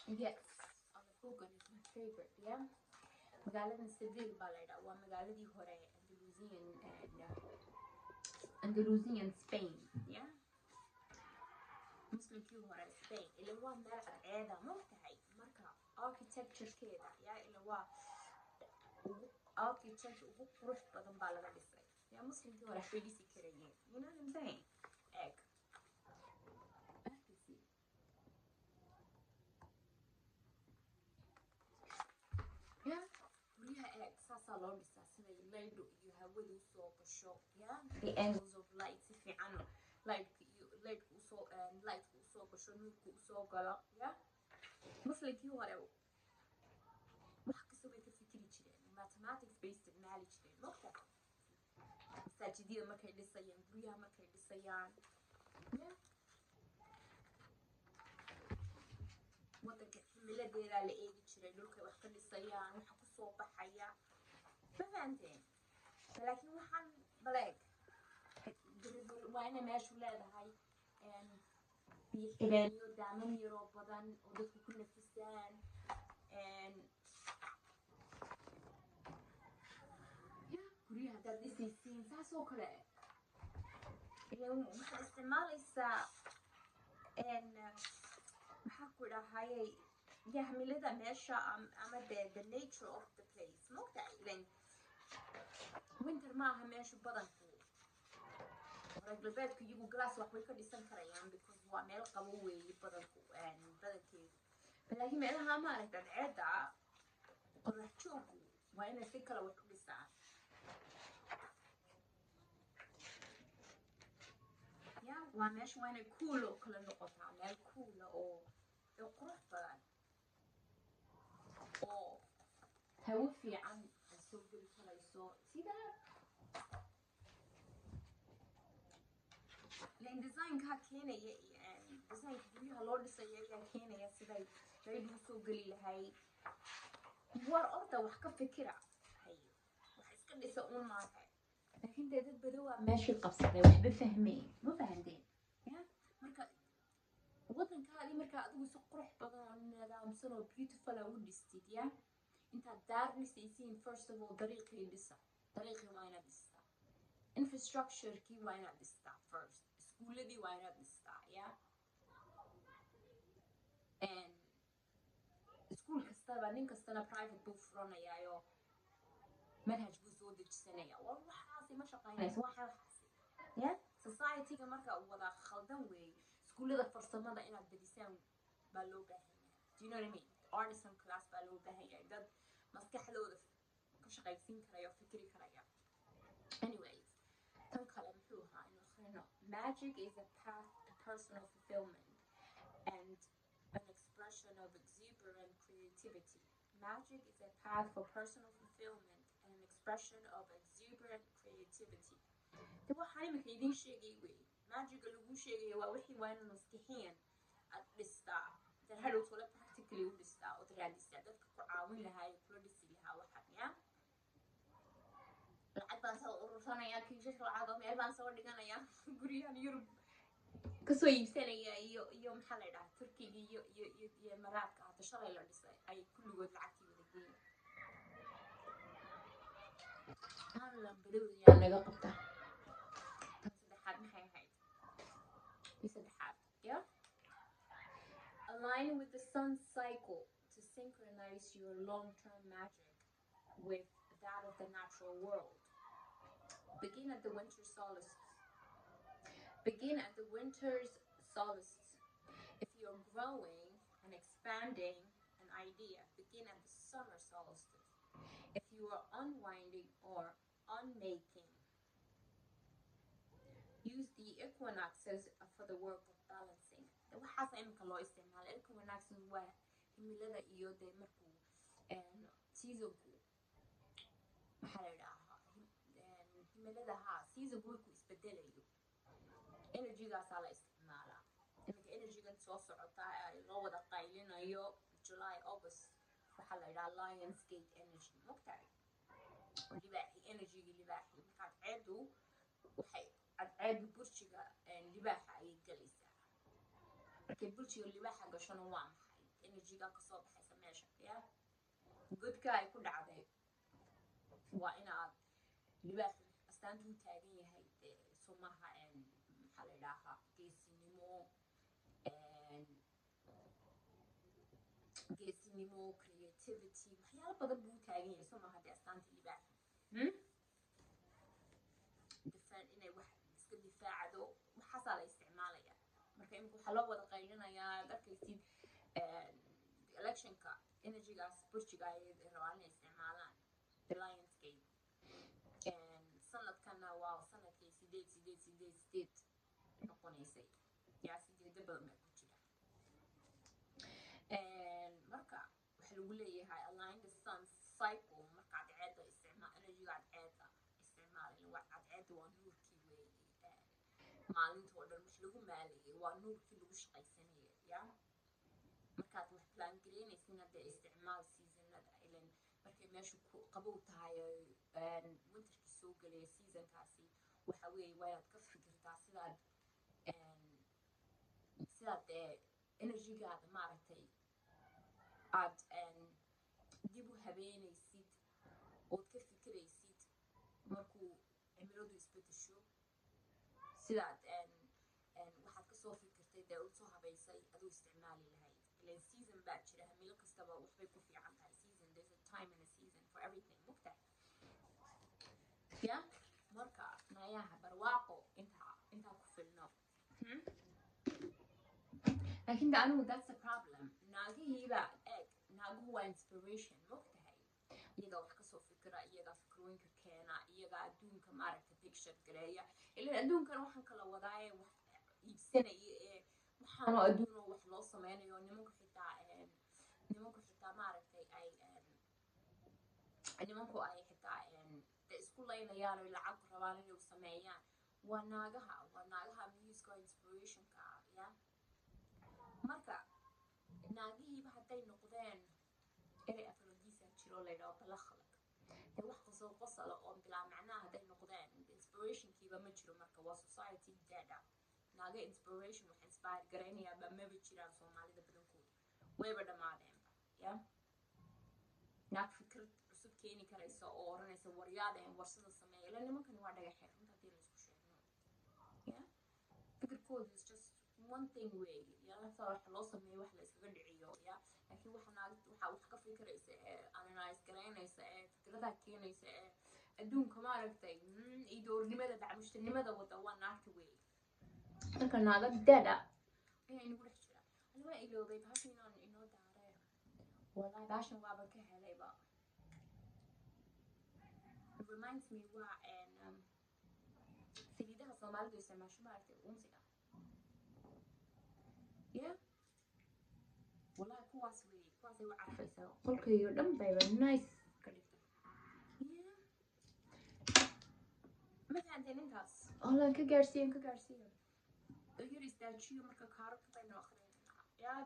Yes, Alafogan is my favorite, yeah? Magaalada Seville baa la yidhaha waa magaaladii hore Andalusian Spain, yeah? Muslimkii hore Spain ila waa meel cadceeda ma ogtahay marka architecturekeeda yaa ila waa architecture ugu qurux badan baa laga dhisay yaa muslimkii hore waxbay dhisi karayeen, you know what I'm saying? Egg yeah, guryaha eeg saasaa loo dhisaa siday laydhu iyo hawadu usoo gasho yeah, the angles of light si fiican lightka usoo gasho nuurka usoo galo yeah. muslimkii hore wax kasta way ka fikiri jireen, mathematics bay isticmaali jireen mogta masaajidada markay dhisayaan guryaha markay dhisayaan yeah. wadanka cimiladeedaa la eegi jiray dhulkay wax ka dhisayaan waxa kusoo baxaya ma fahanteen laakiin waxaan baleeg waa inay meeshu leedahay biyo xidheeniyo daaman yaroo badan oo dadku ku nafisaan guryaha haddaad dhisaysiin saas oo kale waxaad isticmaalaysaa maxaa ku dhahayay yahmilada meesha ama the nature of the place mogtahay ilan winter maaha meesha badanku reer galbeedku iyagu glass waxbay ka dhisan karayaan because waa meel qabo weeye badankeedu laakiin meelaha maaragta cadceeda qorax joogu waa inay si kale wax u dhisaan ya waa meesha waa inay cool oo kale noqotaa meel coola oo qurux badan oo hawo fiican ay soo geli karayso sidaa lan designkaa keenaya designka guryaha loo dhisaya ayaa keenaya siday laydhu usoo geli lahayd war orda wax ka fikira hayo wax iska dhisa un maaha laakiin dee dad badan waa meeshii qabsaday waxba fahmeen ma fahanteen ya marka wadankaadi markaa adigu si qurux badan oo nidaamsan oo beautiful u dhistid ya intaad daar dhisaysiin first of all dariiqii waa inaad dhistaa infrastructurekii waa inaad dhistaa first iskuuladii waa inaad dhistaa ya iskuul kastaba nin kastana private buu furanayaayo manhaj buu soo dejisanaya war waxaasi ma shaqaynayso waxaasi ya society-ga marka wada khaldan weeye iskuullada farsamada inaad bedisaan baa loo baahan yahay do you know what I mean artisan class baa loo baahan yahay dad maskaxdooda ka shaqaysiin karaya oo fikri karaya anyways tan kale muxuu ahaa inuu akhrino magic is a path to personal fulfillment and an expression of exuberant creativity. Magic is a path for personal fulfillment and an expression of exuberant creativity. The waxaan imika idin sheegay wey magiga lagu sheegayo waa wixii waa inaad maskixiyan aad dhistaa dan hadhow tole practically u dhistaa ood raadistaa dadka ku caawin lahaa ee kula dhisi lahaa waxaan ya lacag baan soo urursanaya kiishashka lacag oo meel baan soo dhiganaya guryahan yurub kasoo iibsanaya iyo maxaa la yidhaha turkiga iyo maraadka hata shalay la dhisay ay kulligood lacagtii wada geeyeen lambadowdayaa naga qabta tan saddexaad maxay ahayd tii saddexaad yeah align with the sun cycle to synchronize your long-term magic with that of the natural world. Begin at the winter solstice. If you're growing and expanding an idea, begin at the summer solstice. If you are unwinding or unmaking, use the equinoxes for the work of balancing. waxaas imika loo isticmaala equinoxes waa himilada iyo dee markuu seasonku maxaa la yidhaahaa himilada haa seasonku markuu isbedelayo energygaasaa la isticmaalaa iminka energygan soo socota loo wada qaylinayo July August waxaa la yidhaha Lionsgate energy mogtahay libaaxi energyga libaaxi markaad ceedu waxay cadceedu burjiga libaaxa ayay galaysaa markay burjiga libaaxa gashona waa maxay energy-ga kasoo baxaysa meesha yeah godka ay ku dhacday waa inaad libaaxu astaantu taagan yahay somaha maxaa la idhaahaa geesinimo creativity waxyaalo badan buu taagan yahay somaha dee astaanta libaaxa inay wax iska difaacdo waxaasaa la isticmaalaya marka imika waxaa loo wada qaylinayaa ad arkaysid electionka energygaas burjiga ay rabaan inay isticmaalaan the lionsgate sanadkana waa sanadkii sideed noqonaysay yaa sideeda badan baa ku jira marka waxa lagu leeyahay align the sun cycle marka cadceeda energyga cadceeda isticmaalin waa cadceeda waa nuurkii weeye maalintoo dhan wax lagu maalayay waa nuurkii lagu shaqaysanayay ya markaad wax plan garaynaysin hadee isticmaal seasonada ilan markay meeshu ku qabow tahay winterkii soo gelaya seasonkaasi waxa weeye waa inaad ka fikirtaa sidaad energygaada maaragtay aad dib u habeenaysid ood ka fikiraysid markuu cimiladu isbedesho sidaad waxaad kasoo fikirtay dee usoo habaysay aduu isticmaali lahayd ilan season baa jira hamilo kastaba waxbay ku fiican tahay season there's a time and a season for everything mugta ya marka nayaha barwaaqo intaa ku filno laakiin de anigu that's a problem naagihiiba naaguhu waa inspiration mogtahay iyagaa wax kasoo fikira iyagaa fikrooyinka keena iyagaa adduunka maaragta picture gareeya ilan adduunkan waxaan kala wadaaye wax iibsanaya waxaanoo adduunoo wax loo sameynayo nimanku xitaa maaragtay nimanku ay xitaa isku laynayaan oy lacag rabaan inay sameeyaan waa naagaha musica inspirationka ya marka naagihiiba hadday noqdeen erey afrodiisa jiro laydhaho balakhalak dee wax kasoo qosala oo bilaa macnaha hadday noqdeen inspirationkiiba ma jiro marka waa society dada naaga inspiration wax inspire garaynayaaba maba jiraan soomaalida badankooda wayba dhammaadeenba ya naag fikrad cusub keeni karaysa oo oranaysa waryaadeen warsada sameeya ila nimankani waa dhagaxeen runta haddii la isku sheegno ya fikirkoodu is just one thing way yalasa wax loo sameeyo wax la iskaga dhiciyo ya laakiin waxaa wax ka fikiraysa analyze garaynaysa fikradaha keenaysa adduunka maaragtay idoornimada dacmushtanimada wada waa naagta wey marka naaga dada ayaa inagu dhex jira anima iloobay baashan inoo daaree wallahi baashan waaban ka helayba it reminds me waa saliidaha soomaalidu isticmaasho maaragtay unsiga yeah wallahi kuwaasay u carfaysaa qolkayga dhan bayba nice ka dhigta yeah ma fahanteen intaas online ka gaarsiiyan yar istaajiyo marka kaararka baynu akhrinaynaa yaa